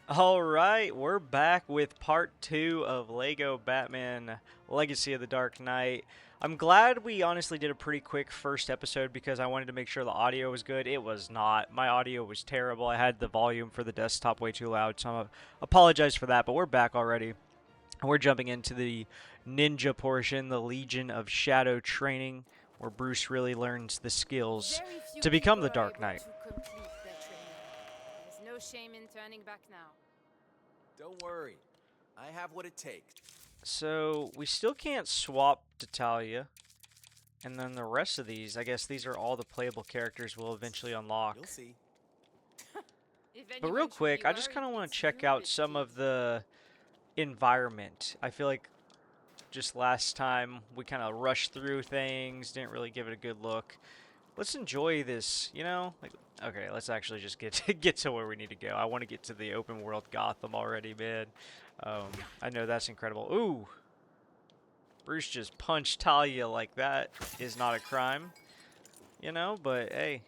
All right, we're back with part two of Lego Batman Legacy of the Dark Knight. I'm glad we honestly did a pretty quick first episode because I wanted to make sure the audio was good. It was not. My audio was terrible. I had the volume for the desktop way too loud, so I apologize for that, but we're back already. And we're jumping into the ninja portion, the Legion of Shadow training, where Bruce really learns the skills Very few to become people the are Dark able Knight. to complete their training. There's no shame in turning back now. Don't worry. I have what it takes. So we still can't swap to Talia. And then the rest of these, I guess these are all the playable characters we'll eventually unlock. You'll see. If But anyone real should quick, be I just worried, kind of want to it's check you, out the some thief. of the environment. I feel like just last time we kind of rushed through things, didn't really give it a good look. Let's enjoy this, you know? Like, okay, let's actually just get to where we need to go. I want to get to the open world Gotham already, man. I know that's incredible. Ooh, Bruce just punched Talia like that is not a crime, you know? But hey,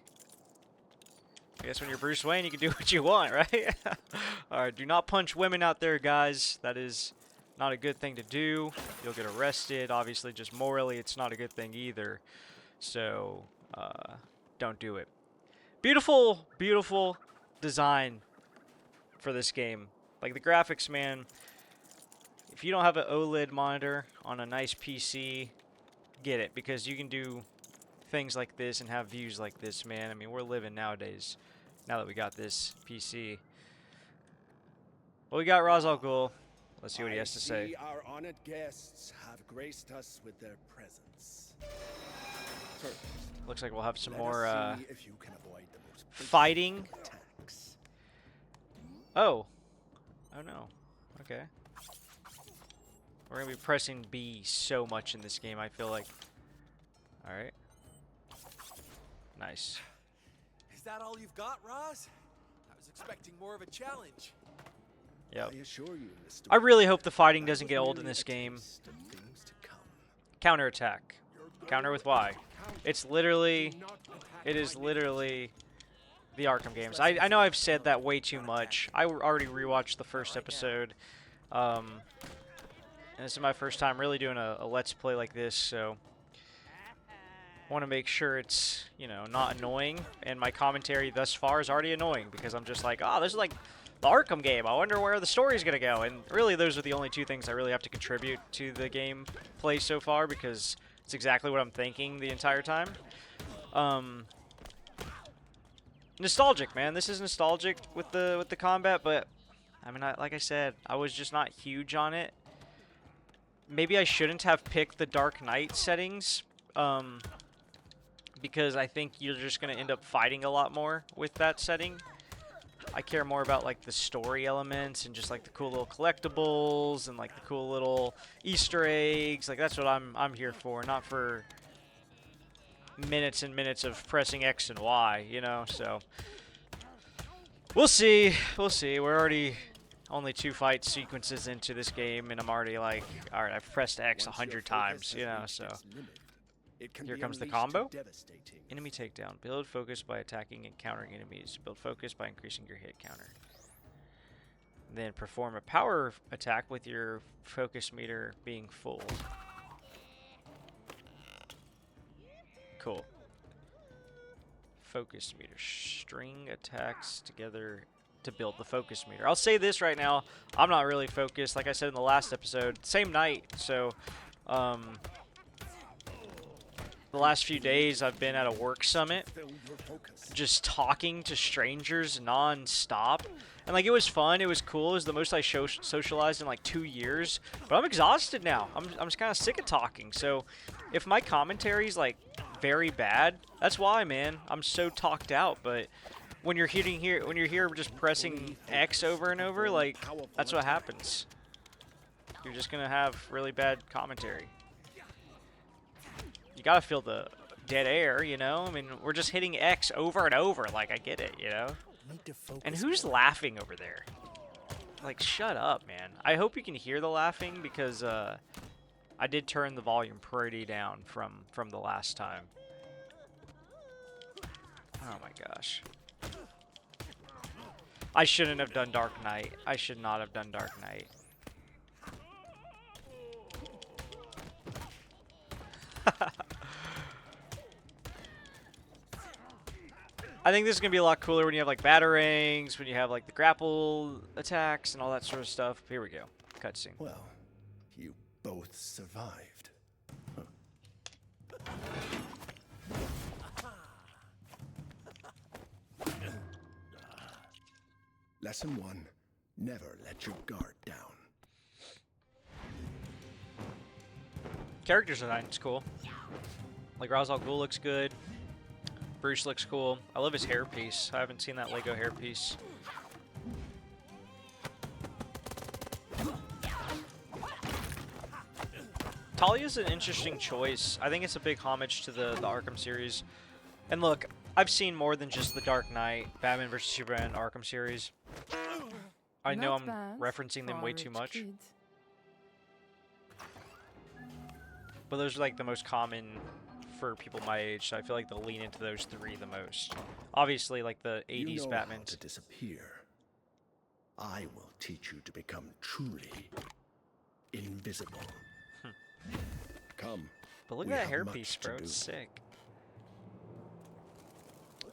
I guess when you're Bruce Wayne, you can do what you want, right? Alright, do not punch women out there, guys. That is not a good thing to do. You'll get arrested. Obviously, just morally, it's not a good thing either. So, don't do it. Beautiful, beautiful design for this game. Like, the graphics, man. If you don't have an OLED monitor on a nice PC, get it. Because you can do things like this and have views like this, man. I mean, we're living nowadays. Now that we got this PC. Well, we got Ra's al Ghul. Let's see what he has to say. Our honored guests have graced us with their presence. First, Looks like we'll have some let more us see if you can avoid the most fighting. attacks. Oh. Oh no. Okay. We're going to be pressing B so much in this game, I feel like. Alright. Nice. Is that all you've got, Roz? I was expecting more of a challenge. Yep. I assure you, Mr. I really hope the fighting that doesn't was get old in merely this a game. taste of things to come. Counterattack. Counter with Y. It's literally... It is literally the Arkham games. I know I've said that way too much. I already rewatched the first episode. And this is my first time really doing a Let's Play like this, so... want to make sure it's, you know, not annoying. And my commentary thus far is already annoying because I'm just like, oh, this is like the Arkham game. I wonder where the story's going to go. And really, those are the only two things I really have to contribute to the gameplay so far because it's exactly what I'm thinking the entire time. Nostalgic, man. This is nostalgic with the combat, but I mean, like I said, I was just not huge on it. Maybe I shouldn't have picked the Dark Knight settings, because I think you're just gonna end up fighting a lot more with that setting. I care more about like the story elements and just like the cool little collectibles and like the cool little Easter eggs. Like that's what I'm here for, not for minutes and minutes of pressing X and Y, you know, so we'll see. We'll see. We're already only 2 fight sequences into this game and I'm already like, alright, I've pressed X Once 100 your times, focus you has know, reached so. its limit, it can Here be comes the unleashed combo. devastating Enemy takedown. Build focus by attacking and countering enemies. Build focus by increasing your hit counter. Then perform a power attack with your focus meter being full. Cool. Focus meter. String attacks together to build the focus meter. I'll say this right now. I'm not really focused. Like I said in the last episode, same night. So, the last few days I've been at a work summit, Fill your focus. just talking to strangers non-stop. And like it was fun, it was cool, it was the most I socialized in like 2 years. But I'm exhausted now. I'm just kind of sick of talking. So if my commentary's like very bad, that's why, man. I'm so talked out. But when you're here just pressing X over and over, like that's what happens. You're just gonna have really bad commentary. You gotta feel the dead air, you know? I mean, we're just hitting X over and over. Like, I get it, you know? Need to focus And who's more. laughing over there? Like, shut up, man. I hope you can hear the laughing because I did turn the volume pretty down from the last time. Oh my gosh. I shouldn't have done Dark Knight. I should not have done Dark Knight. I think this is going to be a lot cooler when you have like batarangs, when you have like the grapple attacks and all that sort of stuff. Here we go. Cutscene. Well, you both survived. Lesson 1. Never let your guard down. Character design's cool. Like Ra's al Ghul looks good. Bruce looks cool. I love his hairpiece. I haven't seen that Lego hairpiece. Talia's an interesting choice. I think it's a big homage to the Arkham series. And look, I've seen more than just the Dark Knight, Batman vs Superman, Arkham series. I know I'm referencing them way too much. But those are like the most common for people my age, so I feel like they'll lean into those three the most. Obviously, like the 80s you know Batman. How to disappear. I will teach you to become truly invisible. Come. But look we at that have hairpiece, much to bro. do. It's sick.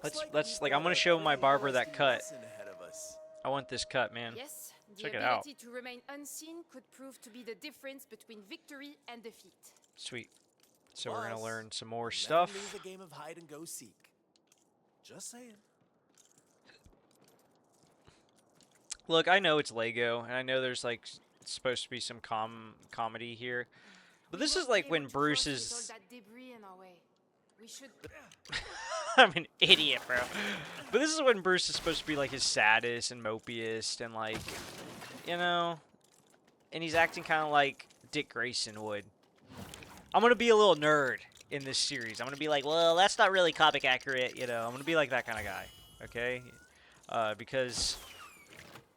Looks Let's we've like got I'm gonna a show my pretty barber that interesting cut. lesson ahead of us. I want this cut, man. Yes, the Check it out. ability to remain unseen could prove to be the difference between victory and defeat. Sweet. So we're gonna Plus, learn some more never stuff. lose a game of hide and go seek. Just saying. Look, I know it's Lego, and I know there's like supposed to be some comedy here, but this is like when Bruce is. All that debris in our way. We should. I'm an idiot, bro. But this is when Bruce is supposed to be like his saddest and mopiest, and like, you know, and he's acting kind of like Dick Grayson would. I'm gonna be a little nerd in this series. I'm gonna be like, well, that's not really comic accurate, you know. I'm gonna be like that kind of guy, okay? Because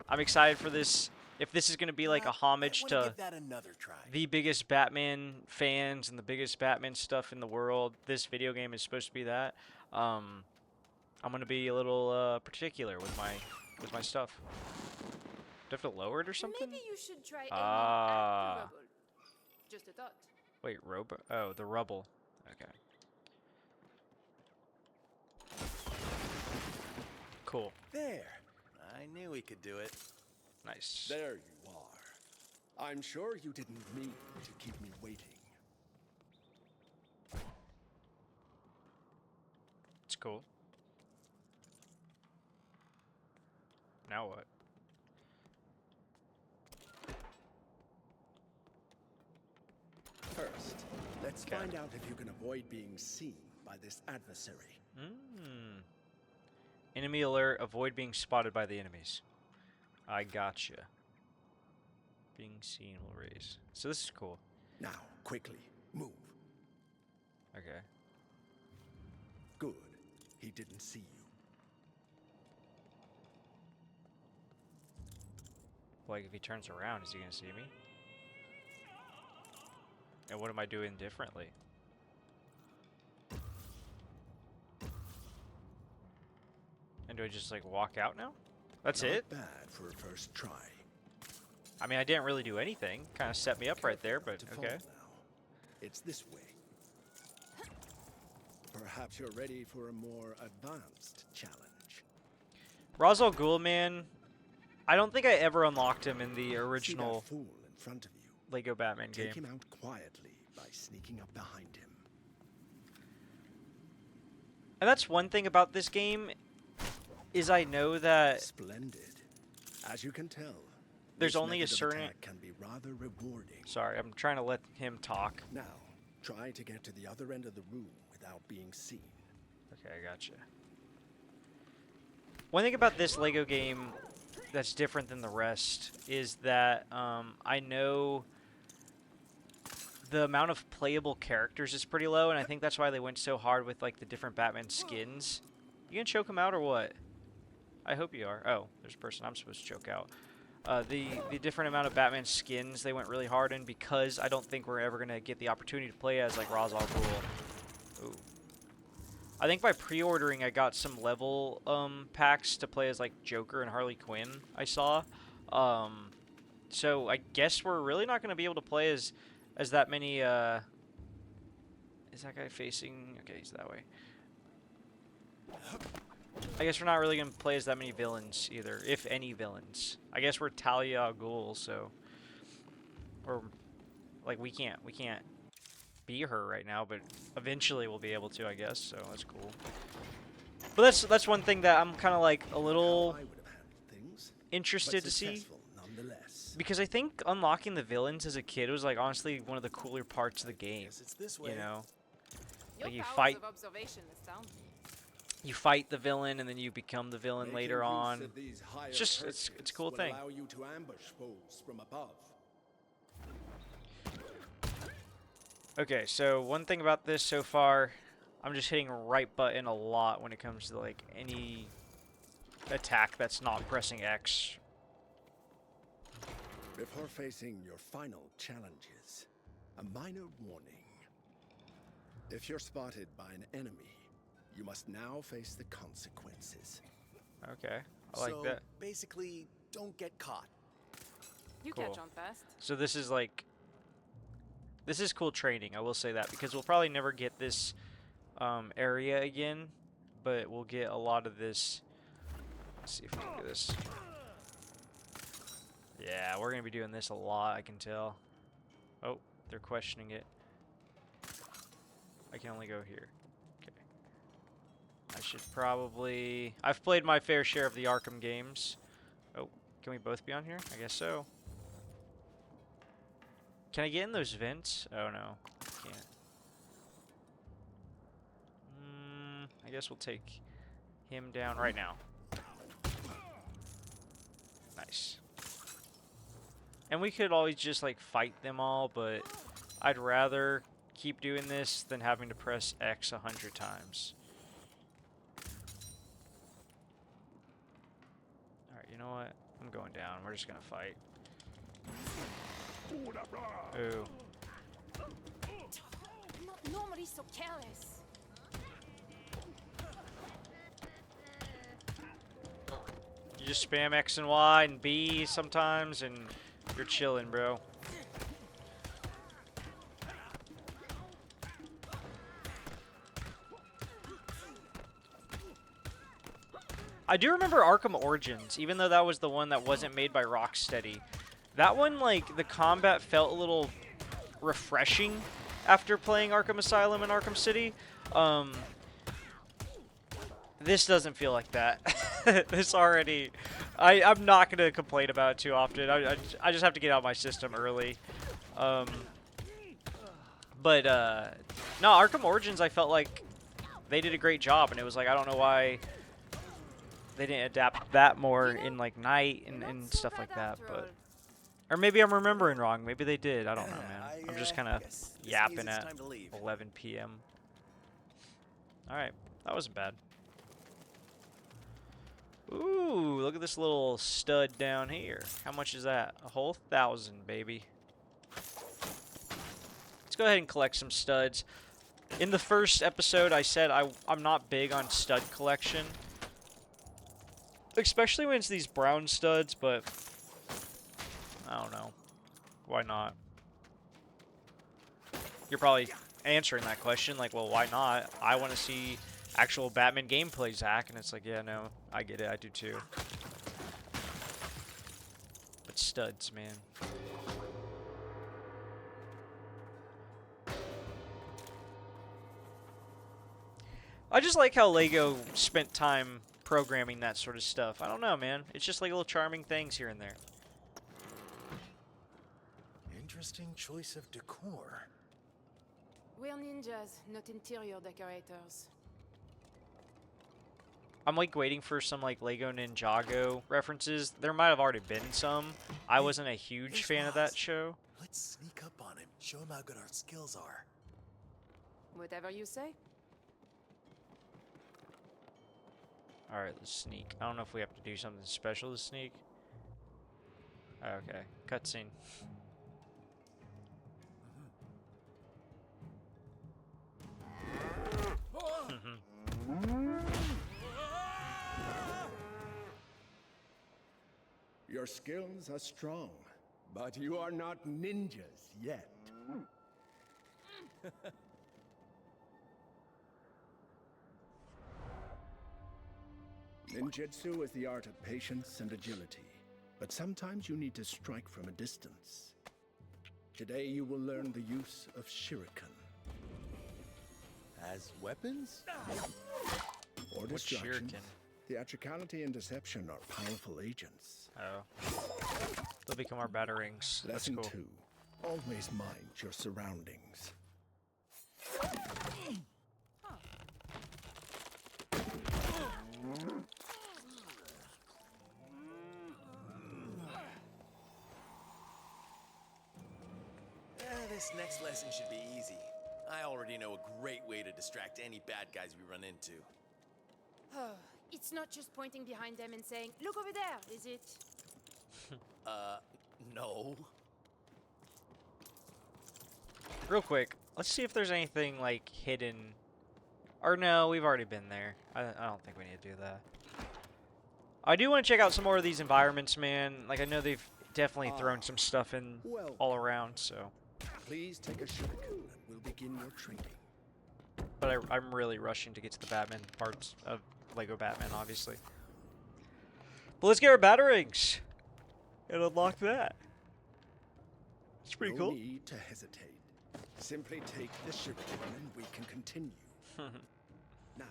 I'm excited for this. If this is gonna be like a homage Might wanna to give that another try. the biggest Batman fans and the biggest Batman stuff in the world, this video game is supposed to be that. I'm gonna be a little particular with my stuff. Do I have to lower it or something? Maybe you should try aiming Ah. at the rubble. Just a thought. Wait, oh, the rubble. Okay. Cool. There. I knew we could do it. Nice. There you are. I'm sure you didn't mean to keep me waiting. It's cool. Now what? First, let's Okay. find out if you can avoid being seen by this adversary. Enemy alert. Avoid being spotted by the enemies. I gotcha. Being seen will raise. So this is cool. Now, quickly, move. Okay. Good. He didn't see you. Like if he turns around, is he gonna see me? And what am I doing differently? And do I just like walk out now? That's Not it? bad for a first try. I mean, I didn't really do anything. Kind of set me up right there, but To fall okay. now. It's this way. Perhaps you're ready for a more advanced challenge. Ra's al Ghul, man. I don't think I ever unlocked him in the See original that fool in front of you. Lego Batman Take game. him out quietly by sneaking up behind him. And that's one thing about this game, is I know that Splendid. As you can tell, there's this only a method of certain... attack can be rather rewarding. Sorry, I'm trying to let him talk. Now, try to get to the other end of the room without being seen. Okay, I gotcha. One thing about this Lego game that's different than the rest is that I know the amount of playable characters is pretty low, and I think that's why they went so hard with like the different Batman skins. You gonna choke him out or what? I hope you are. Oh, there's a person I'm supposed to choke out. The different amount of Batman skins they went really hard in, because I don't think we're ever gonna get the opportunity to play as like Ra's al Ghul. Ooh. I think by pre-ordering I got some level packs to play as like Joker and Harley Quinn. I saw, so I guess we're really not going to be able to play as that many. Is that guy facing? Okay, he's that way. I guess we're not really going to play as that many villains either, if any villains. I guess we're Ra's al Ghul, so or like we can't be her right now, but eventually we'll be able to, I guess. So that's cool. But that's one thing that I'm kind of like a little I would have handled things, interested but to see, successful nonetheless. because I think unlocking the villains as a kid was like honestly one of the cooler parts of the game. Guess it's this way. You know, Your like you powers fight of observation astound me. you fight the villain and then you become the villain Making later use on. of these higher It's just- pursuits it's a cool will thing. Allow you to ambush foes from above. Okay, so one thing about this so far, I'm just hitting right button a lot when it comes to like any attack that's not pressing X. Before facing your final challenges, a minor warning. If you're spotted by an enemy, you must now face the consequences. Okay, I like so, that. basically, don't get caught. You Cool. catch on fast. So this is like, this is cool training, I will say that, because we'll probably never get this area again, but we'll get a lot of this. Let's see if we can do this. Yeah, we're going to be doing this a lot, I can tell. Oh, they're questioning it. I can only go here. Okay. I should probably... I've played my fair share of the Arkham games. Oh, can we both be on here? I guess so. Can I get in those vents? Oh no, can't. I guess we'll take him down right now. Nice. And we could always just like fight them all, but I'd rather keep doing this than having to press X 100 times. Alright, you know what? I'm going down. We're just gonna fight. Ooh. I'm not normally so careless. You just spam X and Y and B sometimes, and you're chilling, bro. I do remember Arkham Origins, even though that was the one that wasn't made by Rocksteady. That one, like, the combat felt a little refreshing after playing Arkham Asylum and Arkham City. This doesn't feel like that. This already... I'm not going to complain about it too often. I just have to get out my system early. No, Arkham Origins, I felt like they did a great job, and it was like, I don't know why they didn't adapt that more in, like, Night and stuff like that, but... Or maybe I'm remembering wrong. Maybe they did. I don't know, man. I'm just kind of guess this means yapping it's at time to leave. 11 p.m. Alright, that wasn't bad. Ooh, look at this little stud down here. How much is that? A whole 1,000, baby. Let's go ahead and collect some studs. In the first episode, I said I'm not big on stud collection. Especially when it's these brown studs, but... I don't know. Why not? You're probably answering that question, like, well, why not? I want to see actual Batman gameplay, Zach, and it's like, yeah, no, I get it, I do too. But studs, man. I just like how LEGO spent time programming that sort of stuff. I don't know, man. It's just like little charming things here and there. Interesting choice of decor. We're ninjas, not interior decorators. I'm like waiting for some like Lego Ninjago references. There might have already been some. I wasn't a huge There's fan of Ross. that show. Let's sneak up on him, show him how good our skills are. Whatever you say. Alright, let's sneak. I don't know if we have to do something special to sneak. Okay, cutscene. Your skills are strong, but you are not ninjas yet. Ninjutsu is the art of patience and agility, but sometimes you need to strike from a distance. Today you will learn the use of shuriken. As weapons? Or What's distraction. shuriken? Theatricality and deception are powerful agents. Oh. They'll become our batarangs. That's Lesson cool. 2. Always mind your surroundings. This next lesson should be easy. I already know a great way to distract any bad guys we run into. It's not just pointing behind them and saying, "Look over there," is it? No. Real quick, let's see if there's anything like hidden. Or no, we've already been there. I don't think we need to do that. I do want to check out some more of these environments, man. Like, I know they've definitely thrown some stuff in all around, so. Please take a shuriken and we'll begin your training. But I'm really rushing to get to the Batman parts of Lego Batman, obviously. But let's get our batarangs and unlock that. It's pretty No cool. need to hesitate. Simply take the shuriken and we can continue. Now,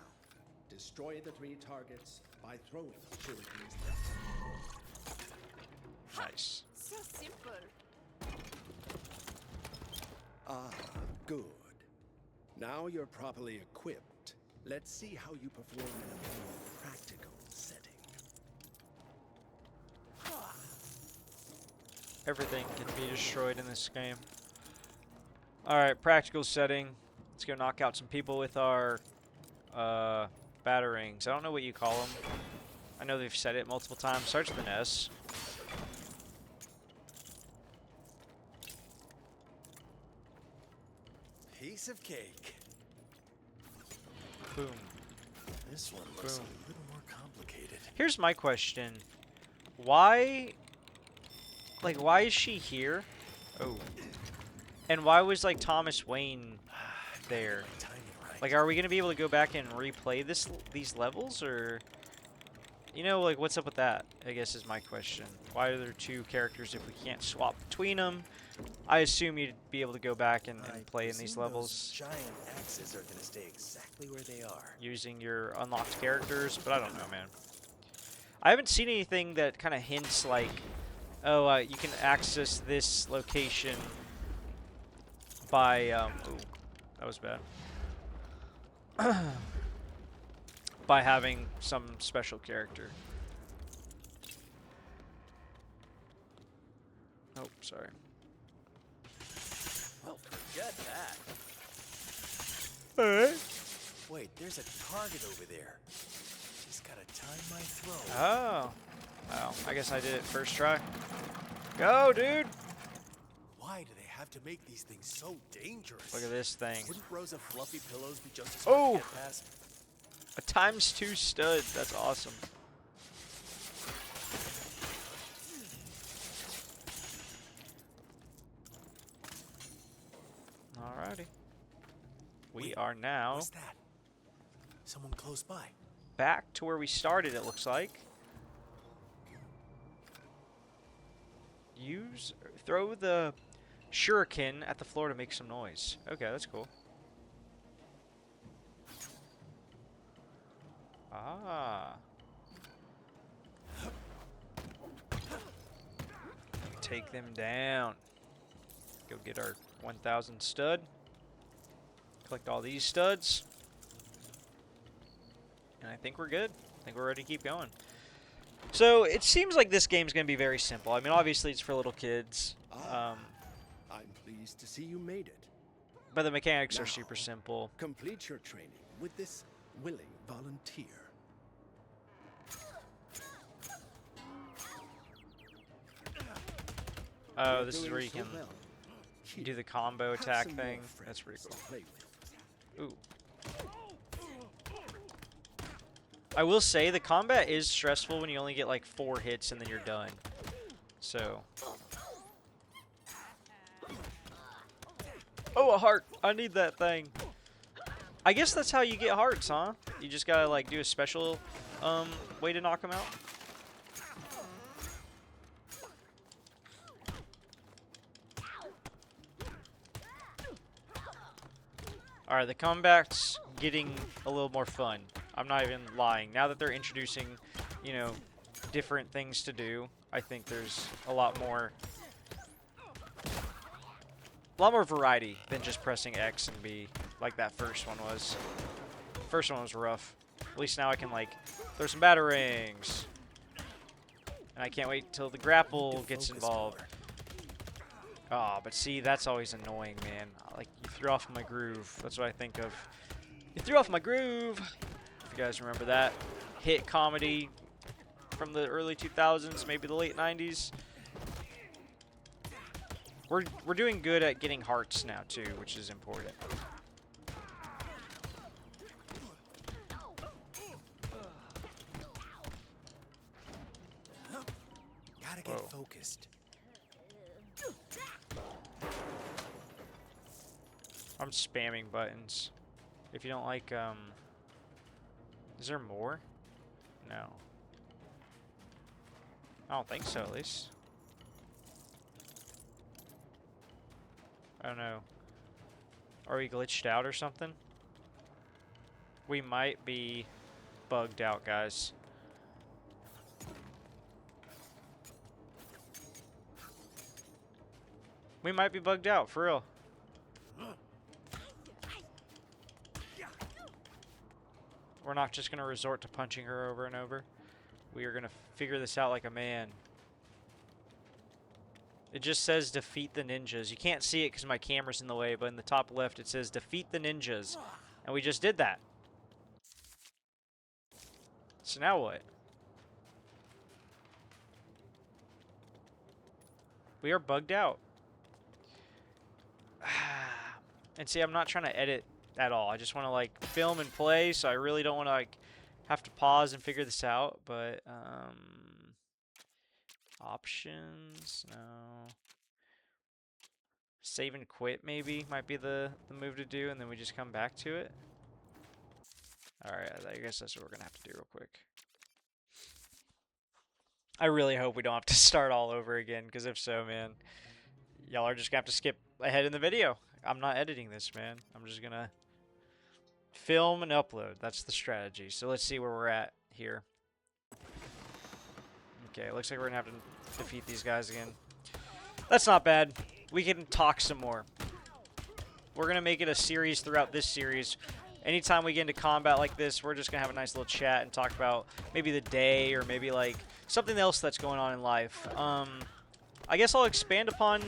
destroy the 3 targets by throwing shurikens down. Nice. So simple. Ah, good. Now you're properly equipped. Let's see how you perform in a more practical setting. Everything can be destroyed in this game. Alright, practical setting. Let's go knock out some people with our batarangs. I don't know what you call them. I know they've said it multiple times. Starts with an S. Piece of cake. Boom. This one looks Boom. a little more complicated. Here's my question. Why... Like, why is she here? Oh. And why was, like, Thomas Wayne there? Timing right. Like, are we going to be able to go back and replay these levels, or... You know, like, what's up with that, I guess is my question. Why are there 2 characters if we can't swap between them? I assume you'd be able to go back and play in these presume levels those giant axes are gonna stay exactly where they are. using your unlocked characters, but I don't know, man. I haven't seen anything that kind of hints like, oh, you can access this location by, ooh, that was bad. By having some special character. Oh, sorry. Well, forget that. Alright. Wait, there's a target over there. Just gotta time my throw. Oh. Oh, I guess I did it first try. Go, dude! Why do they have to make these things so dangerous? Look at this thing. Wouldn't rows of fluffy pillows be just as Oh! hard to get past? A ×2 stud. That's awesome. Alrighty. We Wait, are now What's that? Someone close by. back to where we started, it looks like. Throw the shuriken at the floor to make some noise. Okay, that's cool. Ah. Take them down. Go get our 1000 stud. Collect all these studs. And I think we're good. I think we're ready to keep going. So, it seems like this game's going to be very simple. I mean, obviously it's for little kids. I'm pleased to see you made it. But the mechanics are Now, super simple. Complete your training with this willing volunteer. Oh, You're this is doing where you so can well. do the combo Have attack some more thing. friends That's pretty to cool. play with. Ooh. I will say the combat is stressful when you only get like 4 hits and then you're done. So. Oh, a heart! I need that thing. I guess that's how you get hearts, huh? You just gotta like do a special way to knock them out. Alright, the combat's getting a little more fun. I'm not even lying. Now that they're introducing, you know, different things to do, I think there's a lot more variety than just pressing X and B like that first one was. First one was rough. At least now I can like throw some batarangs. And I can't wait till the grapple gets involved. Ah, but see, that's always annoying, man. Like, you threw off my groove. That's what I think of. You threw off my groove! If you guys remember that. Hit comedy from the early 2000s, maybe the late 90s. We're doing good at getting hearts now, too, which is important. Gotta get focused. I'm spamming buttons. If you don't like, is there more? No. I don't think so, at least. I don't know. Are we glitched out or something? We might be bugged out, guys. We might be bugged out, for real. We're not just going to resort to punching her over and over. We are going to figure this out like a man. It just says defeat the ninjas. You can't see it because my camera's in the way, but in the top left it says defeat the ninjas. And we just did that. So now what? We are bugged out. And see, I'm not trying to edit at all. I just want to like film and play, so I really don't want to like have to pause and figure this out. But options, no. Save and quit maybe might be the move to do, and then we just come back to it. Alright, I guess that's what we're gonna have to do real quick. I really hope we don't have to start all over again, because if so, man, y'all are just gonna have to skip ahead in the video. I'm not editing this, man. I'm just gonna film and upload. That's the strategy. So let's see where we're at here. Okay, looks like we're gonna have to defeat these guys again. That's not bad. We can talk some more. We're gonna make it a series throughout this series. Anytime we get into combat like this, we're just gonna have a nice little chat and talk about maybe the day or maybe like something else that's going on in life. I guess I'll expand upon,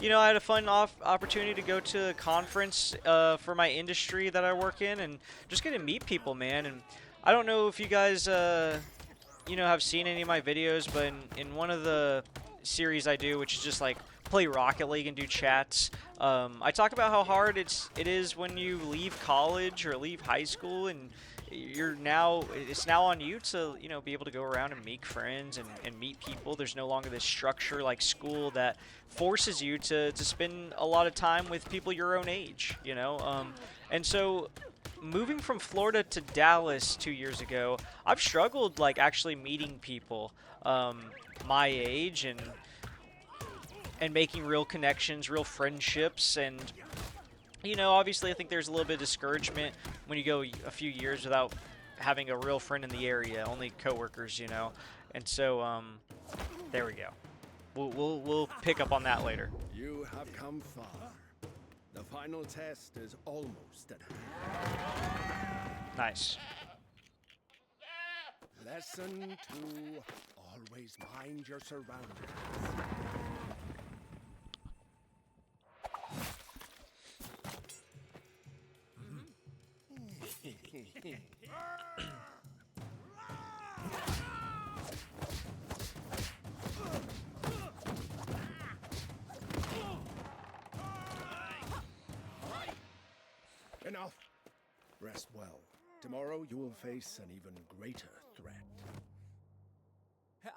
you know, I had a fun opportunity to go to a conference for my industry that I work in and just get to meet people, man. And I don't know if you guys, you know, have seen any of my videos, but in one of the series I do, which is just like play Rocket League and do chats, I talk about how hard it is when you leave college or leave high school, and it's now on you to, you know, be able to go around and make friends and meet people. There's no longer this structure like school that forces you to spend a lot of time with people your own age, you know. And so moving from Florida to Dallas 2 years ago, I've struggled like actually meeting people my age and making real connections, real friendships. And you know, obviously I think there's a little bit of discouragement when you go a few years without having a real friend in the area, only coworkers, you know. And so there we go. We'll pick up on that later. You have come far. The final test is almost at hand. Nice. Lesson 2, always mind your surroundings. Enough. Rest well. Tomorrow you will face an even greater threat.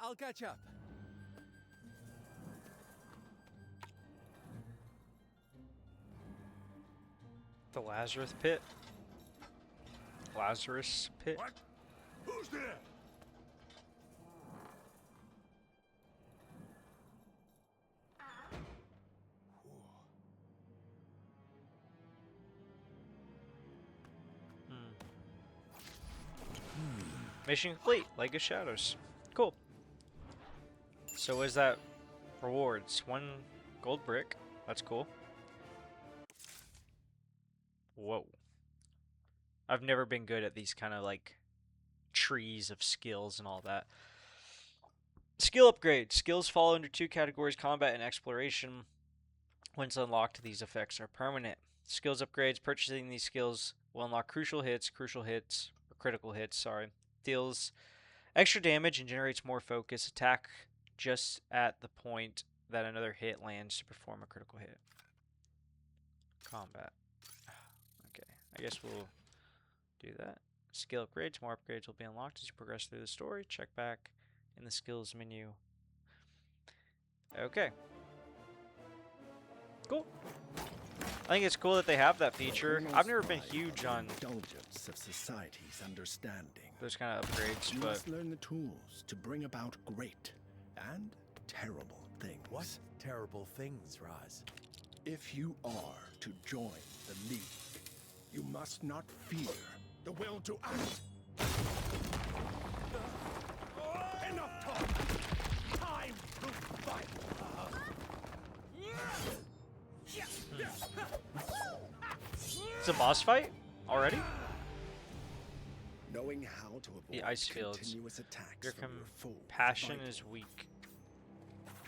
I'll catch up. The Lazarus pit. Lazarus pit. What? Who's there? Mission complete. Lake of Shadows. Cool. So what is that? Rewards. 1 gold brick. That's cool. Whoa. I've never been good at these kind of like trees of skills and all that. Skill upgrade. Skills fall under 2 categories, combat and exploration. Once unlocked, these effects are permanent. Skills upgrades. Purchasing these skills will unlock critical hits, sorry. Deals extra damage and generates more focus. Attack just at the point that another hit lands to perform a critical hit. Combat. Okay, I guess we'll do that. Skill upgrades. More upgrades will be unlocked as you progress through the story. Check back in the skills menu. Okay. Cool. I think it's cool that they have that feature. I've never been huge on indulgence of society's understanding. those kind of upgrades, You but must learn the tools to bring about great and terrible things. What terrible things, Raz? If you are to join the League, you must not fear the will to act. Enough talk! Time to fight! it's a boss fight already? Knowing how to avoid The ice fields. continuous attacks Your from your foes compassion vital. is weak.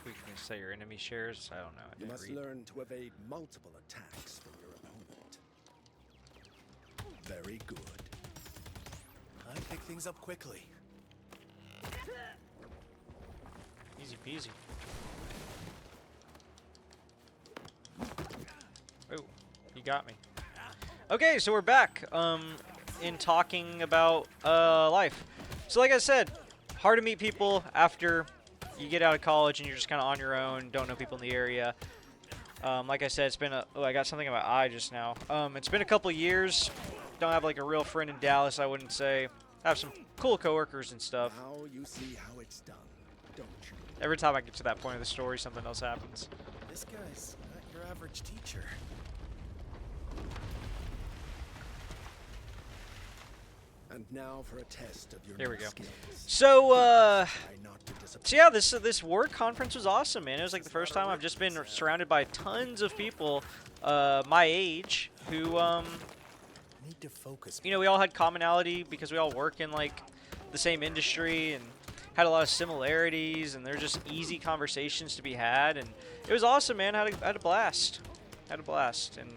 Weakness that your enemy shares? I don't know. I You didn't must read. learn to evade multiple attacks from your opponent. Very good. I pick things up quickly. Easy peasy. Oh, you got me. Okay, so we're back. In talking about life. So like I said, hard to meet people after you get out of college and you're just kind of on your own, don't know people in the area. Like I said, it's been I got something in my eye just now. It's been a couple years. Don't have like a real friend in Dallas, I wouldn't say. I have some cool coworkers and stuff. Now you see how it's done, don't you? Every time I get to that point of the story, something else happens. This guy's not your average teacher. And now for a test of your Here we new go. skills. So, Try not to disappoint. So yeah, this work conference was awesome, man. It was like the first time I've just been surrounded by tons of people my age who, Need to focus. you know, we all had commonality because we all work in like the same industry and had a lot of similarities, and they're just easy conversations to be had, and it was awesome, man. I had a blast. Had a blast, and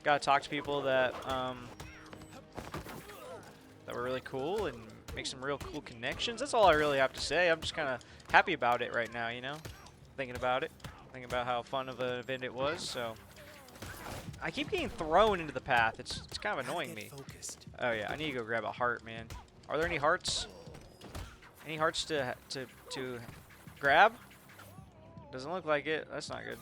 got to talk to people that that were really cool and make some real cool connections. That's all I really have to say. I'm just kind of happy about it right now, you know? Thinking about it. Thinking about how fun of an event it was, so. I keep getting thrown into the path. It's kind of annoying me. Focused. Oh yeah, I need to go grab a heart, man. Are there any hearts? Any hearts to grab? Doesn't look like it. That's not good.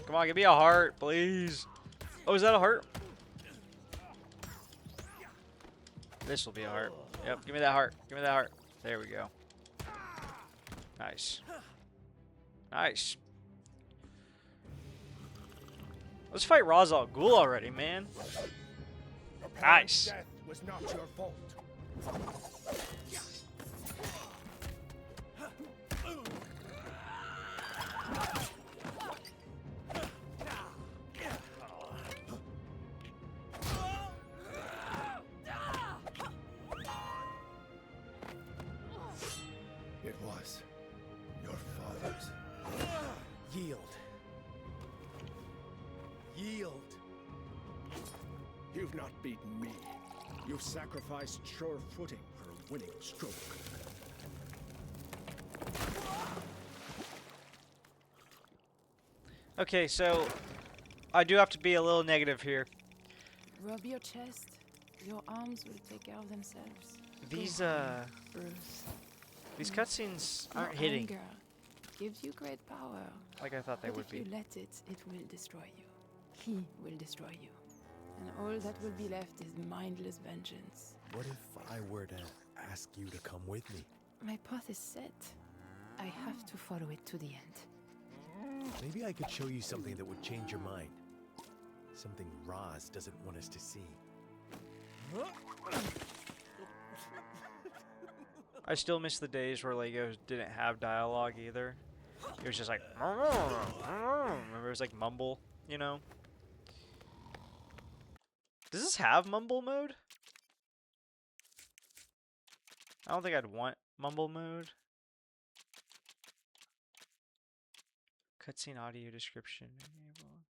Come on, give me a heart, please. Oh, is that a heart? This will be a heart. Yep, give me that heart. Give me that heart. There we go. Nice. Nice. Let's fight Rash al Gul already, man. Nice. Death was not your fault. It was your father's. Yield. Yield. You've not beaten me. You've sacrificed sure footing for a winning stroke. Okay, so I do have to be a little negative here. Rub your chest. Your arms will take care of themselves. These Go on, Bruce. These cutscenes Your aren't hitting anger gives you great power. like I thought they But would if you be. let it, it will destroy you. He will destroy you. And all that will be left is mindless vengeance. What if I were to ask you to come with me? My path is set. I have to follow it to the end. Maybe I could show you something that would change your mind. Something Roz doesn't want us to see. I still miss the days where Legos didn't have dialogue either. It was just like, remember it was like mumble, you know? Does this have mumble mode? I don't think I'd want mumble mode. Cutscene audio description enabled.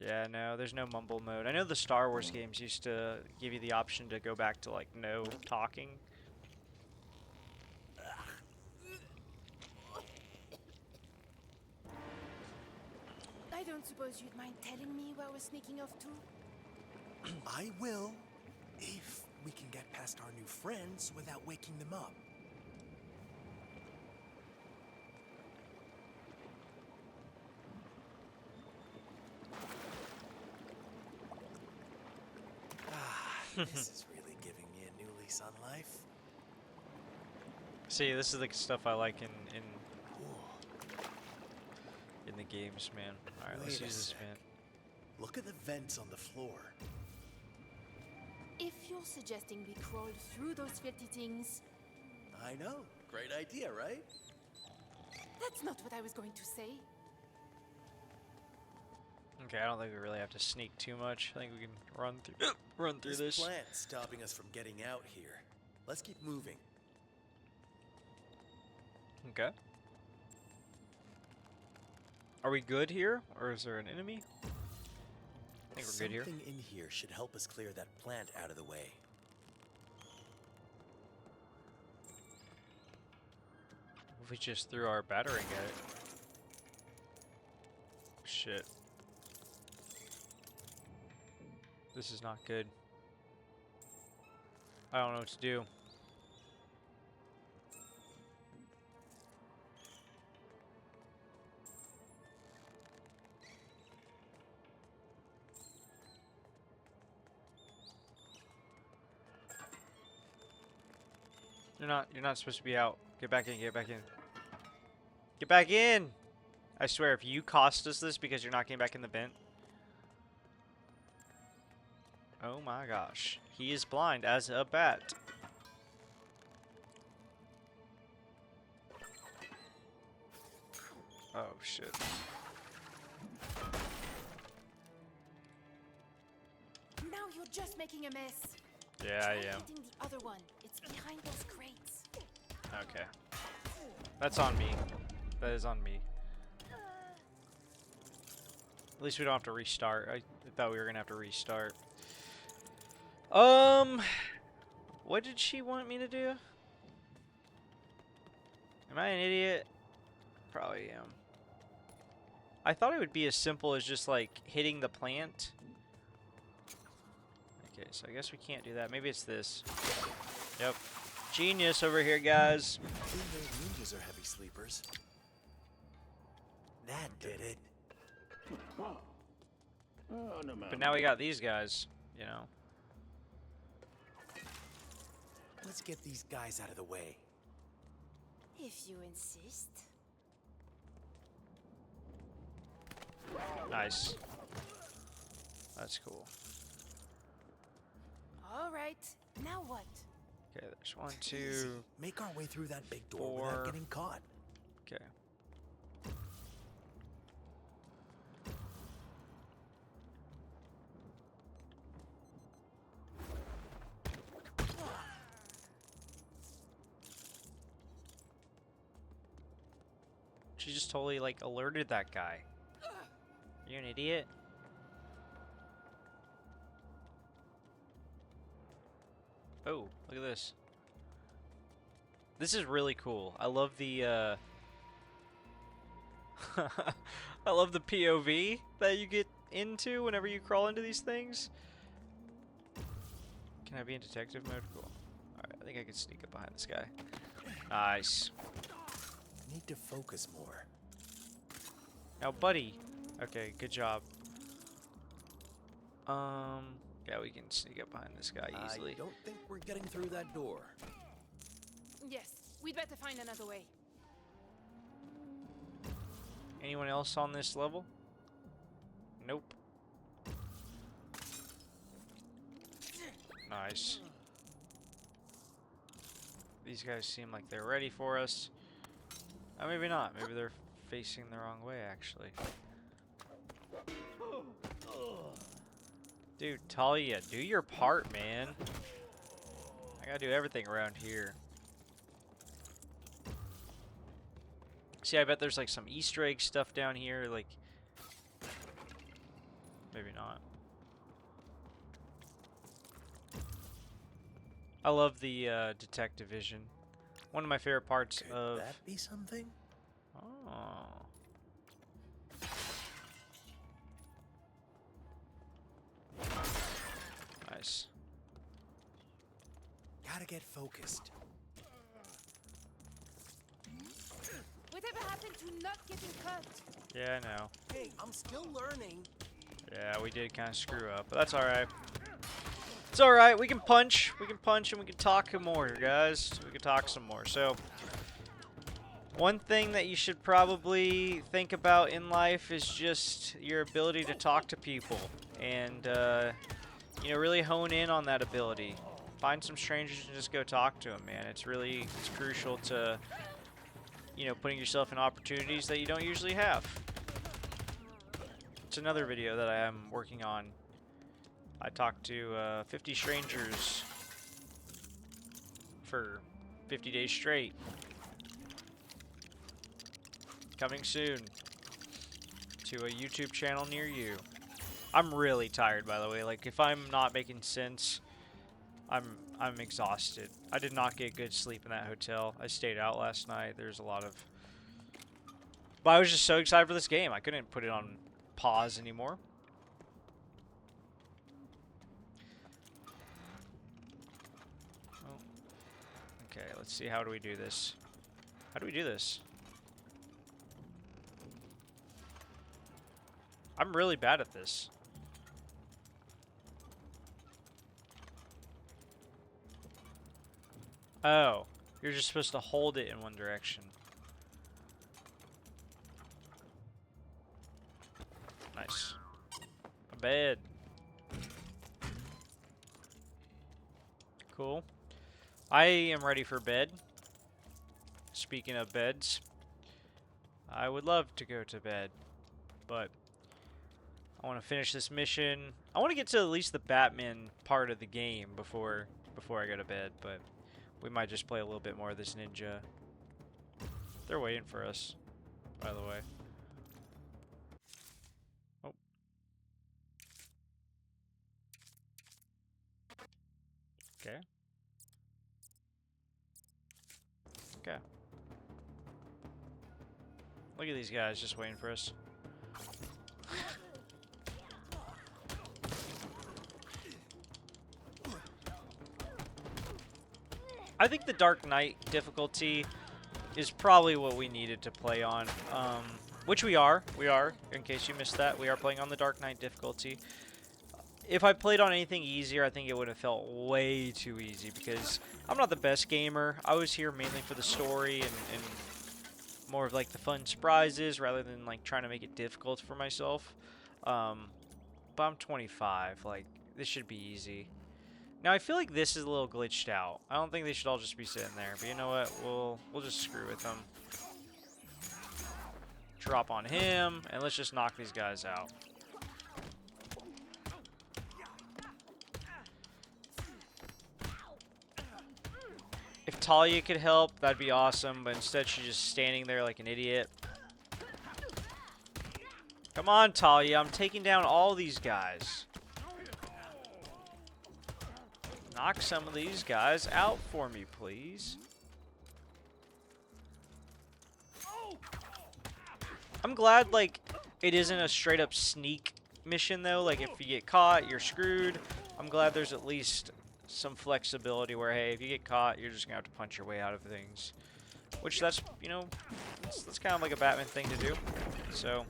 Yeah, no, there's no mumble mode. I know the Star Wars games used to give you the option to go back to like no talking. I don't suppose you'd mind telling me where we're sneaking off to? I will, if we can get past our new friends without waking them up. This is really giving me a new lease on life. See, this is the stuff I like in Ooh, the games, man. All right, let's Wait a use this sec. vent. Look at the vents on the floor. If you're suggesting we crawl through those filthy things, I know. Great idea, right? that's not what I was going to say. Okay, I don't think we really have to sneak too much. I think we can run through this. Plant's stopping us from getting out here. Let's keep moving. Okay. Are we good here, or is there an enemy? I think we're good here. Something in here should help us clear that plant out of the way. If we just threw our battering at it. Shit. This is not good. I don't know what to do. You're not supposed to be out. Get back in, get back in. Get back in! I swear, if you cost us this because you're not getting back in the vent. Oh my gosh. He is blind as a bat. Oh shit. Now you're just making a mess. Yeah, I Try am. hitting the other one. It's behind those crates. Okay. That's on me. That is on me. At least we don't have to restart. I thought we were gonna have to restart. What did she want me to do? Am I an idiot? Probably am. I thought it would be as simple as just like hitting the plant. Okay, so I guess we can't do that. Maybe it's this. Yep. Genius over here, guys. Even though ninjas are heavy sleepers. That did it. But now we got these guys, you know. Let's get these guys out of the way. If you insist. Nice. That's cool. All right. Now what? Okay, there's 1, Easy. 2. Make our way through that big door 4. without getting caught. Okay. She just totally like alerted that guy. You're an idiot. Oh, look at this. This is really cool. I love the I love the POV that you get into whenever you crawl into these things. Can I be in detective mode? Cool. Alright, I think I can sneak up behind this guy. Nice. Need to focus more. Now, buddy. Okay, good job. Yeah, we can sneak up behind this guy easily. I don't think we're getting through that door. Yes, we'd better find another way. Anyone else on this level? Nope. Nice. These guys seem like they're ready for us. Maybe not. Maybe they're facing the wrong way, actually. Dude, Talia, do your part, man. I gotta do everything around here. See, I bet there's like some Easter egg stuff down here, like... Maybe not. I love the detective vision. One of my favorite parts of... Could that be something? Oh. Nice. Gotta get focused. Whatever happened to not getting cut? Yeah, I know. Hey, I'm still learning. Yeah, we did kind of screw up, but that's alright. It's alright, we can punch. We can punch and we can talk more, guys. We can talk some more. So, one thing that you should probably think about in life is just your ability to talk to people. And, you know, really hone in on that ability. Find some strangers and just go talk to them, man. It's crucial to, you know, putting yourself in opportunities that you don't usually have. It's another video that I am working on. I talked to 50 strangers for 50 days straight. Coming soon to a YouTube channel near you. I'm really tired, by the way. Like, if I'm not making sense, I'm exhausted. I did not get good sleep in that hotel. I stayed out last night. There's a lot of... But I was just so excited for this game. I couldn't put it on pause anymore. Oh. Okay, let's see. How do we do this? How do we do this? I'm really bad at this. Oh, you're just supposed to hold it in one direction. Nice. A bed. Cool. I am ready for bed. Speaking of beds, I would love to go to bed, but I want to finish this mission. I want to get to at least the Batman part of the game before I go to bed, but we might just play a little bit more of this ninja. They're waiting for us, by the way. Oh. Okay. Okay. Look at these guys just waiting for us. I think the Dark Knight difficulty is probably what we needed to play on, which we are, in case you missed that, we are playing on the Dark Knight difficulty. If I played on anything easier, I think it would have felt way too easy, because I'm not the best gamer. I was here mainly for the story and more of like the fun surprises, rather than like trying to make it difficult for myself. But I'm 25, like, this should be easy. Now, I feel like this is a little glitched out. I don't think they should all just be sitting there. But you know what? We'll just screw with them. Drop on him, and let's just knock these guys out. If Talia could help, that'd be awesome. But instead, she's just standing there like an idiot. Come on, Talia. I'm taking down all these guys. Knock some of these guys out for me, please. I'm glad, like, it isn't a straight up sneak mission, though. Like, if you get caught, you're screwed. I'm glad there's at least some flexibility where, hey, if you get caught, you're just gonna have to punch your way out of things. Which that's, you know, that's kind of like a Batman thing to do. So,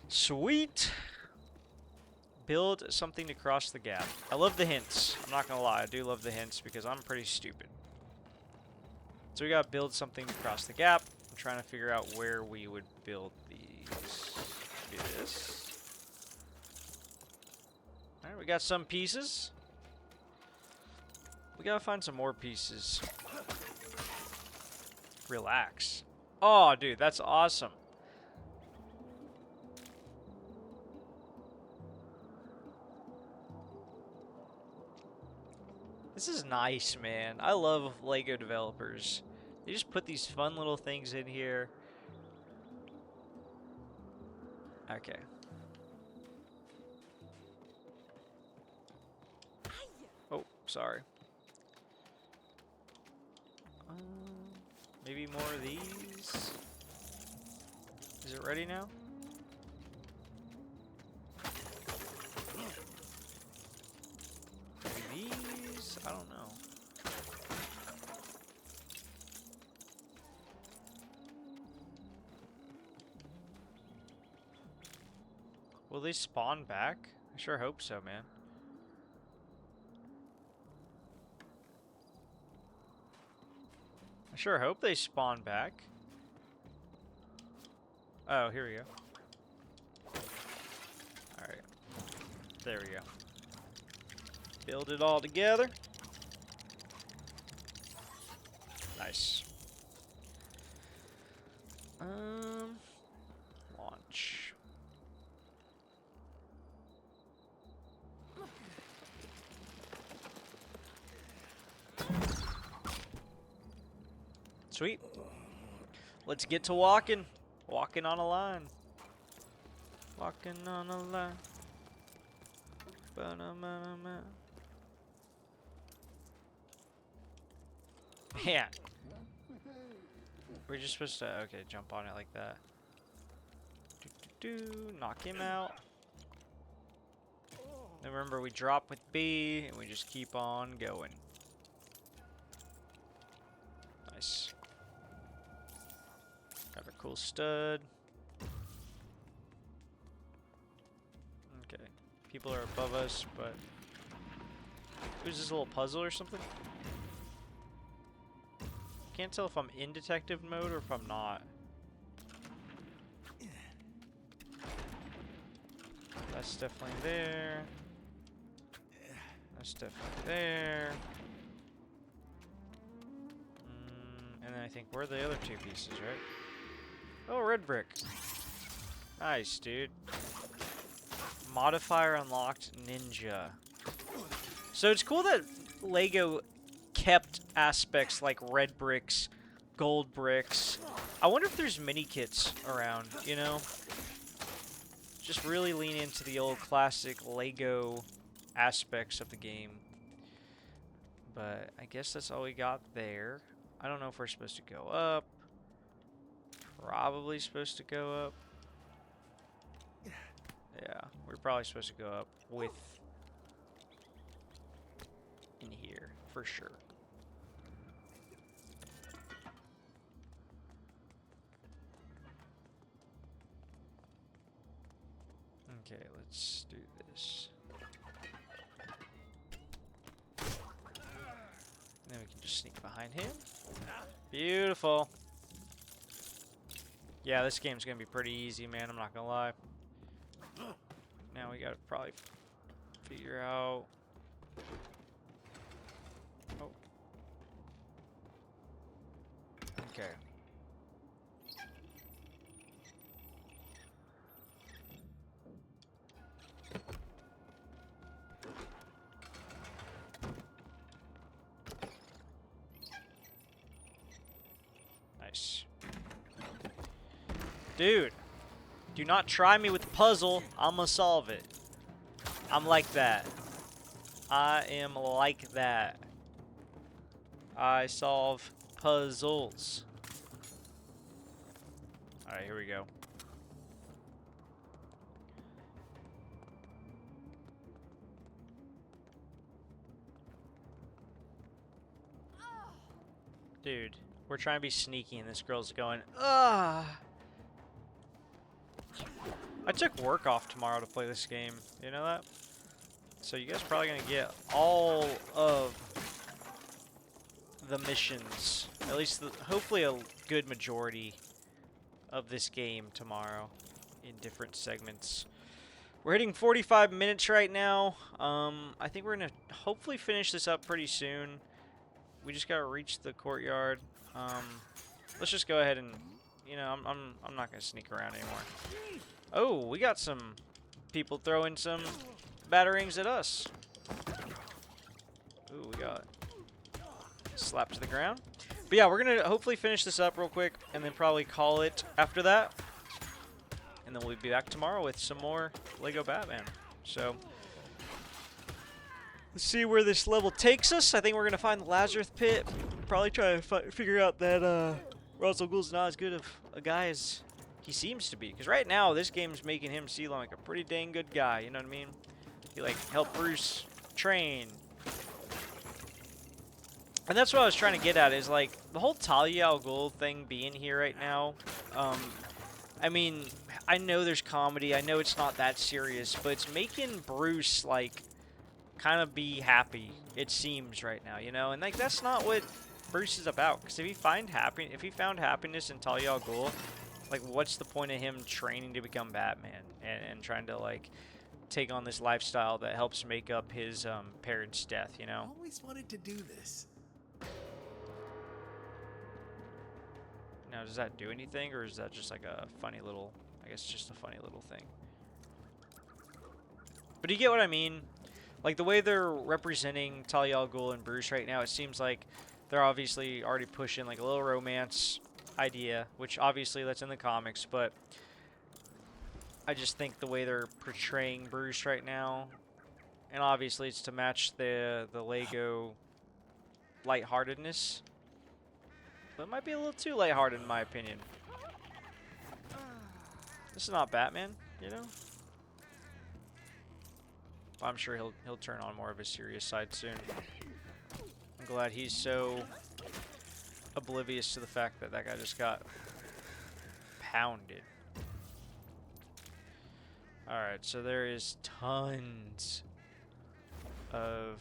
sweet. Build something to cross the gap. I love the hints. I'm not gonna lie, I do love the hints because I'm pretty stupid. So we gotta build something to cross the gap. I'm trying to figure out where we would build these. Do this. Alright, we got some pieces. We gotta find some more pieces. Relax. Oh, dude, that's awesome. This is nice, man. I love Lego developers. They just put these fun little things in here. Okay. Oh, sorry. Maybe more of these? Is it ready now? Maybe these? I don't know. Will they spawn back? I sure hope so, man. I sure hope they spawn back. Oh, here we go. Alright. There we go. Build it all together. Nice. Launch. Sweet. Let's get to walking. Walking on a line. Walking on a line. Ba-na-ma-na-ma. Man. We're just supposed to, okay, jump on it like that. Knock him out. And remember, we drop with B, and we just keep on going. Nice. Got a cool stud. Okay. People are above us, but... Is this a little puzzle or something? Can't tell if I'm in detective mode or if I'm not. That's definitely there. That's definitely there. And then I think we're the other two pieces, right? Oh, red brick. Nice, dude. Modifier unlocked ninja. So it's cool that Lego kept aspects like red bricks, gold bricks. I wonder if there's mini kits around, you know? Just really lean into the old classic Lego aspects of the game. But I guess that's all we got there. I don't know if we're supposed to go up. Probably supposed to go up. Yeah, we're probably supposed to go up with in here for sure. Okay, let's do this. And then we can just sneak behind him. Beautiful. Yeah, this game's gonna be pretty easy, man. I'm not gonna lie. Now we gotta probably figure out. Oh. Okay. Nice. Dude, do not try me with the puzzle. I'ma solve it. I'm like that. I am like that. I solve puzzles. Alright, here we go. Dude, we're trying to be sneaky and this girl's going, ugh. I took work off tomorrow to play this game. You know that? So you guys are probably going to get all of the missions. At least, hopefully a good majority of this game tomorrow in different segments. We're hitting 45 minutes right now. I think we're going to hopefully finish this up pretty soon. We just got to reach the courtyard. Let's just go ahead and, you know, I'm not going to sneak around anymore. Oh, we got some people throwing some batarangs at us. Ooh, we got slap to the ground. But yeah, we're going to hopefully finish this up real quick and then probably call it after that. And then we'll be back tomorrow with some more Lego Batman. So, let's see where this level takes us. I think we're going to find the Lazarus Pit. Probably try to figure out that Ra's al Ghul's not as good of a guy as he seems to be. Because right now, this game's making him seem like a pretty dang good guy. You know what I mean? He, like, helped Bruce train. And that's what I was trying to get at, is, like, the whole Talia al Ghul thing being here right now. I mean, I know there's comedy. I know it's not that serious. But it's making Bruce, like, kind of be happy, it seems, right now, you know? And, like, that's not what Bruce is about. Because if he found happiness in Talia al Ghul, like, what's the point of him training to become Batman and trying to, like, take on this lifestyle that helps make up his parents' death, you know? Always wanted to do this. Now, does that do anything, or is that just like a funny little, I guess just a funny little thing? But do you get what I mean? Like, the way they're representing Talia al Ghul and Bruce right now, it seems like they're obviously already pushing, like, a little romance idea, which obviously that's in the comics, but I just think the way they're portraying Bruce right now, and obviously it's to match the Lego lightheartedness, but it might be a little too lighthearted in my opinion. This is not Batman, you know? But I'm sure he'll turn on more of his serious side soon. I'm glad he's so oblivious to the fact that that guy just got pounded. Alright, so there is tons of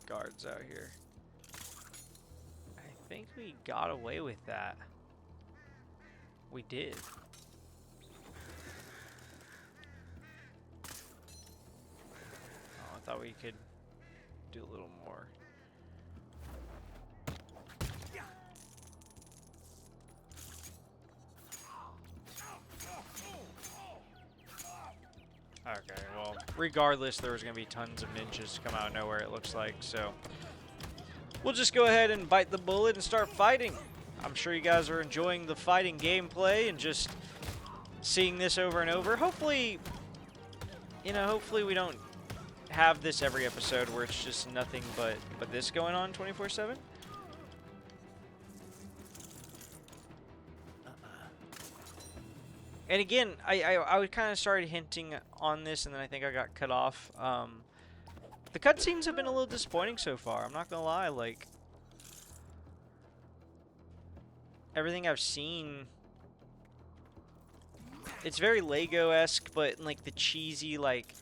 guards out here. I think we got away with that. We did. Oh, I thought we could do a little more. Okay, well, regardless, there was going to be tons of ninjas come out of nowhere, it looks like, so we'll just go ahead and bite the bullet and start fighting. I'm sure you guys are enjoying the fighting gameplay and just seeing this over and over. Hopefully, you know, hopefully we don't have this every episode where it's just nothing but this going on 24/7. And again, I kind of started hinting on this, and then I think I got cut off. The cutscenes have been a little disappointing so far. I'm not gonna lie. Like, everything I've seen, it's very Lego-esque, but in, like, the cheesy, like,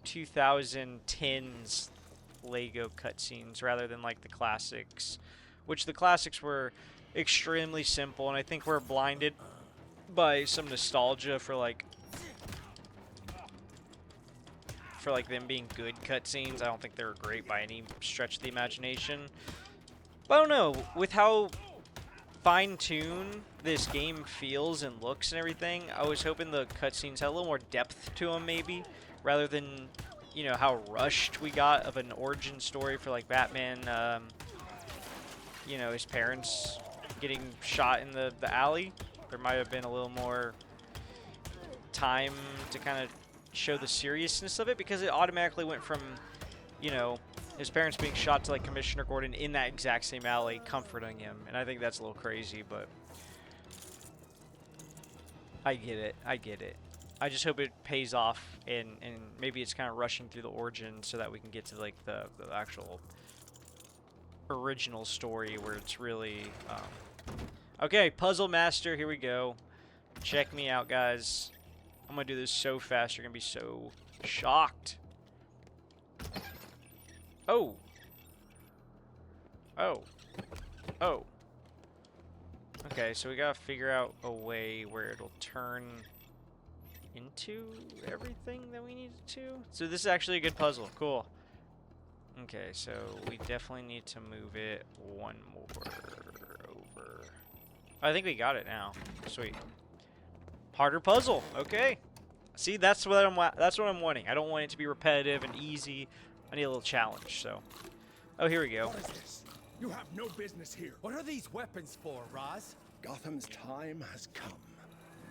2010s Lego cutscenes rather than, like, the classics, which the classics were extremely simple, and I think we're blinded by some nostalgia for like them being good cutscenes. I don't think they were great by any stretch of the imagination. But I don't know, with how fine-tuned this game feels and looks and everything, I was hoping the cutscenes had a little more depth to them maybe, rather than, you know, how rushed we got of an origin story for like Batman, you know, his parents getting shot in the alley. There might have been a little more time to kind of show the seriousness of it, because it automatically went from, you know, his parents being shot to like Commissioner Gordon in that exact same alley comforting him. And I think that's a little crazy, but I get it. I get it. I just hope it pays off, and maybe it's kind of rushing through the origin so that we can get to like the actual original story where it's really okay, puzzle master, here we go. Check me out, guys. I'm gonna do this so fast, you're gonna be so shocked. Oh. Oh. Oh. Okay, so we gotta figure out a way where it'll turn into everything that we need it to. So this is actually a good puzzle. Cool. Okay, so we definitely need to move it one more over. I think we got it now. Sweet. Harder puzzle. Okay. See, that's what I'm wanting. I don't want it to be repetitive and easy. I need a little challenge. So, oh, here we go. What is this? You have no business here. What are these weapons for, Raz? Gotham's time has come.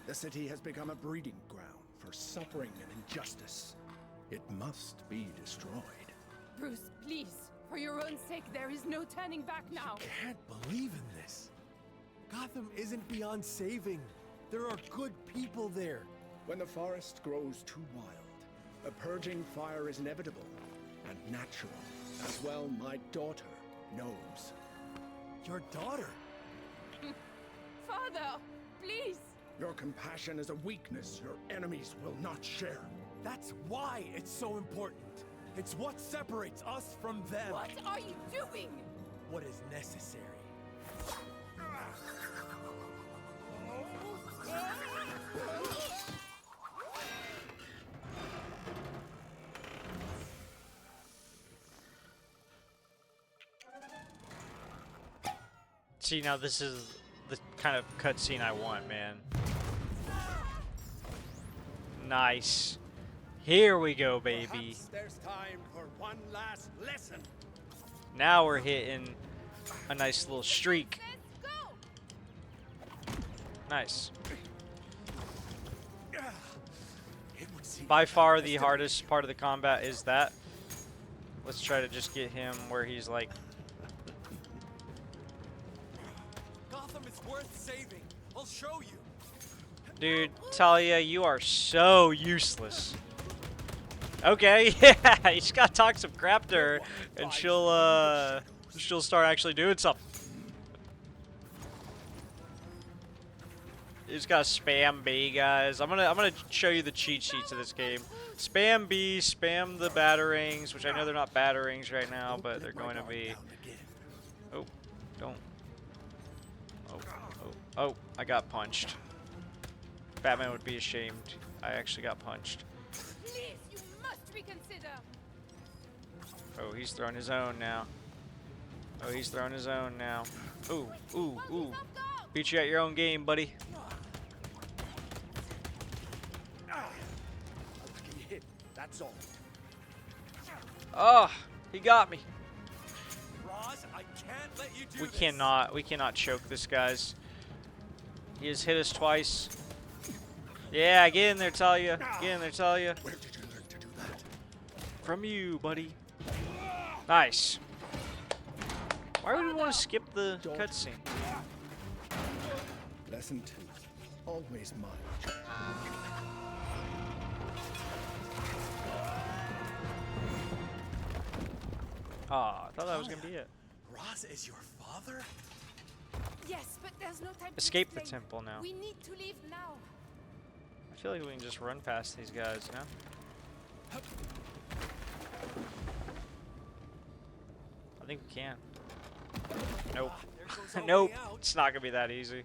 The city has become a breeding ground for suffering and injustice. It must be destroyed. Bruce, please. For your own sake, there is no turning back now. Can't believe in this. Gotham isn't beyond saving. There are good people there. When the forest grows too wild, a purging fire is inevitable and natural. As well, my daughter knows. Your daughter? Father, please. Your compassion is a weakness your enemies will not share. That's why it's so important. It's what separates us from them. What are you doing? What is necessary. See, now this is the kind of cutscene I want, man. Nice. Here we go, baby. Perhaps there's time for one last lesson. Now we're hitting a nice little streak. Let's go. Nice. It would seem By far the hardest part of the combat is that. Let's try to just get him where he's like... Gotham is worth saving. I'll show you. Dude, Talia, you are so useless. Okay, yeah, you just gotta talk some crap to her, and she'll start actually doing something. You just gotta spam B, guys. I'm gonna show you the cheat sheets of this game. Spam B, spam the batarangs, which I know they're not batarangs right now, but they're going to be. Oh, don't. Oh, I got punched. Batman would be ashamed. I actually got punched. Please, you must reconsider. Oh, he's throwing his own now. Oh, he's throwing his own now. Ooh, ooh, ooh. Beat you at your own game, buddy. lucky hit. That's all. Oh, he got me. Roz, I can't let you do this. We cannot choke this, guys. He has hit us twice. Yeah, get in there, Talia. Get in there, Talia. Where did you learn to do that? From you, buddy. Nice. Why would we want to skip the cutscene? Lesson 2. Always mind. Aw, I thought that was gonna be it. Roz is your father? Yes, but there's no time to Escape the explain. temple now. We need to leave now. I feel like we can just run past these guys, you know? I think we can. Nope. There goes our Nope. way out. It's not gonna be that easy.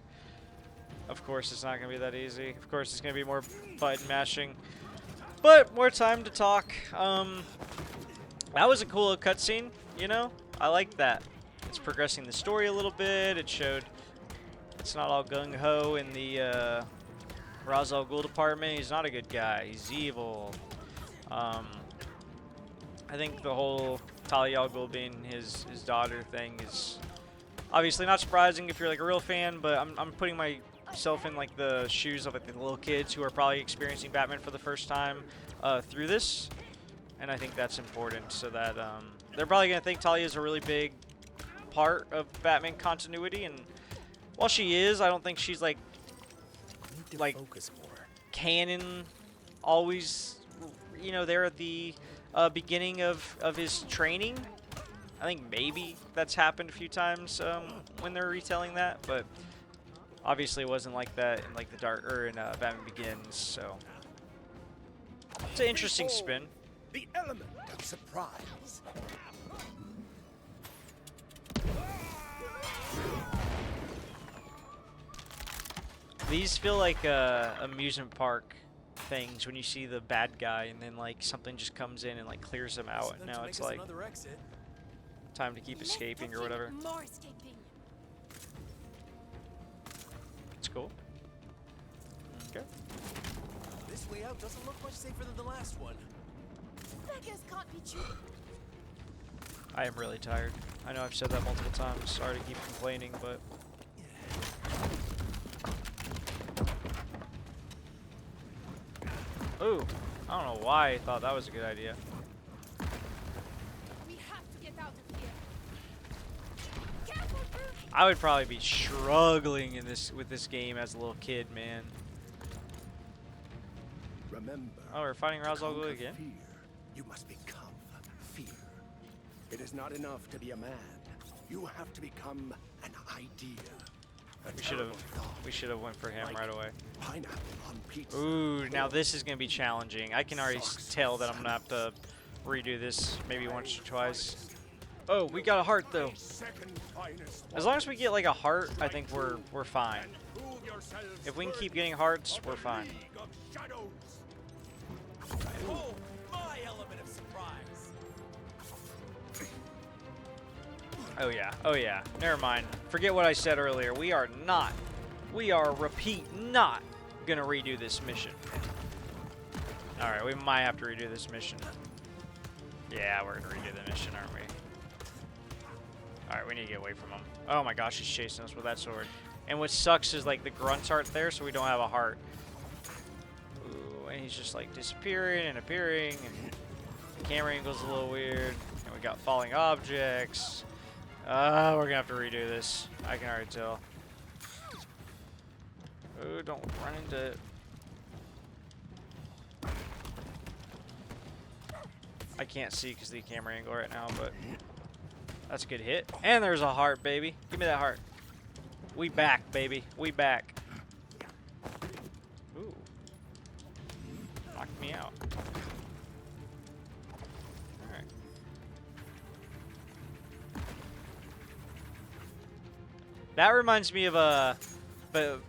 Of course it's not gonna be that easy. Of course it's gonna be more button mashing. But more time to talk. That was a cool cutscene, you know? I liked that. It's progressing the story a little bit. It showed it's not all gung-ho in the Ra's al Ghul department. He's not a good guy. He's evil. I think the whole Talia al Ghul being his daughter thing is obviously not surprising if you're like a real fan, but I'm putting myself in like the shoes of like the little kids who are probably experiencing Batman for the first time through this, and I think that's important so that they're probably gonna think Talia is a really big part of Batman continuity, and while she is, I don't think she's like Focus more. canon always, you know, there at the beginning of his training. I think maybe that's happened a few times when they're retelling that, but obviously it wasn't like that in like the Dark or in Batman Begins. So it's an interesting spin. The element of surprise. These feel like amusement park things when you see the bad guy and then like something just comes in and like clears them out, and now it's like another exit. time to keep escaping or whatever. More escaping. It's cool. Okay. This way out doesn't look much safer than the last one. Beggars can't be choosers. I am really tired. I know I've said that multiple times. Sorry to keep complaining, but ooh, I don't know why I thought that was a good idea. We have to get out of here. Careful, Bruce. I would probably be struggling in this with this game as a little kid, man. Remember, Oh, we're fighting Ra's al Ghul conquer again? fear. You must become fear. It is not enough to be a man. You have to become an idea. A terrible thought, We should have went for him like right away. pineapple on pizza. Ooh, now this is gonna be challenging. I can already tell that I'm gonna have to redo this maybe once or twice. Oh, we got a heart though. As long as we get like a heart, I think we're fine. If we can keep getting hearts, we're fine. Oh, my element of surprise. Oh yeah, oh yeah. Never mind. Forget what I said earlier. We are, repeat, not gonna redo this mission. Alright, we might have to redo this mission. Yeah, we're gonna redo the mission, aren't we? Alright, we need to get away from him. Oh my gosh, he's chasing us with that sword. And what sucks is like the grunts aren't there, so we don't have a heart. Ooh, and he's just like disappearing and appearing, and the camera angle's a little weird. And we got falling objects. We're gonna have to redo this. I can already tell. Ooh, don't run into it. I can't see because of the camera angle right now, but that's a good hit. And there's a heart, baby. Give me that heart. We back, baby. We back. Ooh. Knocked me out. Alright. That reminds me of a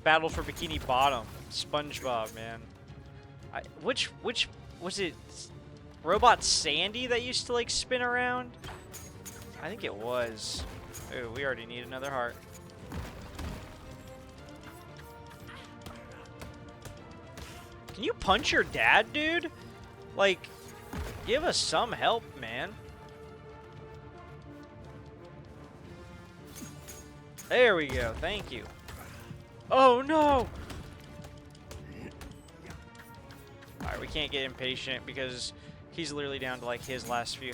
Battle for Bikini Bottom. SpongeBob, man. Which was it? Robot Sandy that used to like spin around? I think it was. Ooh, we already need another heart. Can you punch your dad, dude? Like, give us some help, man. There we go. Thank you. Oh, no! Alright, we can't get impatient because he's literally down to, like, his last few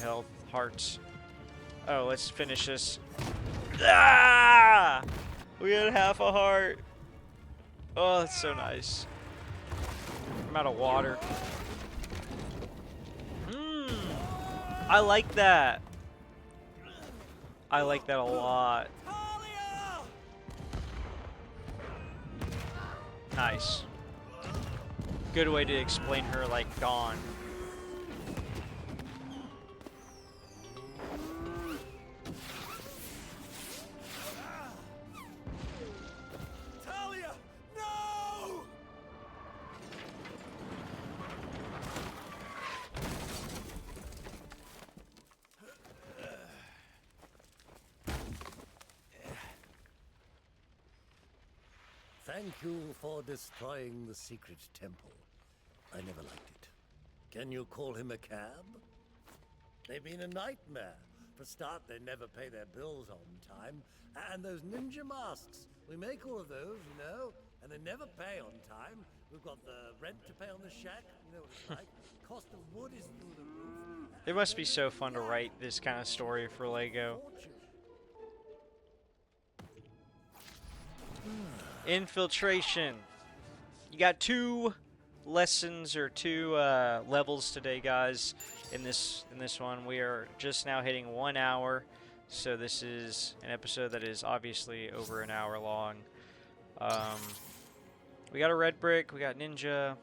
hearts. Oh, let's finish this. Ah! We had half a heart. Oh, that's so nice. I'm out of water. I like that. I like that a lot. Nice. Good way to explain her, like, gone. Talia, no! Thank you for destroying the secret temple. I never liked it. Can you call him a cab? They've been a nightmare. For start, they never pay their bills on time. And those ninja masks. We make all of those, you know, and they never pay on time. We've got the rent to pay on the shack. You know what it's like. Cost of wood is through the roof. It must be so fun to write this kind of story for Lego. Infiltration. You got 2 lessons or 2 levels today, guys. in this one. We are just now hitting 1 hour, so this is an episode that is obviously over an hour long. We got a red brick, we got ninja.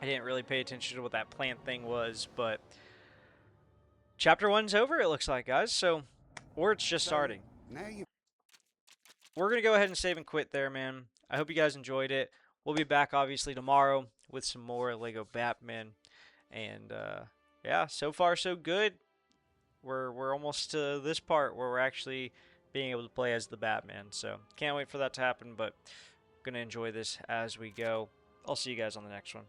I didn't really pay attention to what that plant thing was, but chapter 1's over, it looks like, guys. So, or it's just starting. Now you We're going to go ahead and save and quit there, man. I hope you guys enjoyed it. We'll be back, obviously, tomorrow with some more Lego Batman. And, yeah, so far so good. We're almost to this part where we're actually being able to play as the Batman. So, can't wait for that to happen, but going to enjoy this as we go. I'll see you guys on the next one.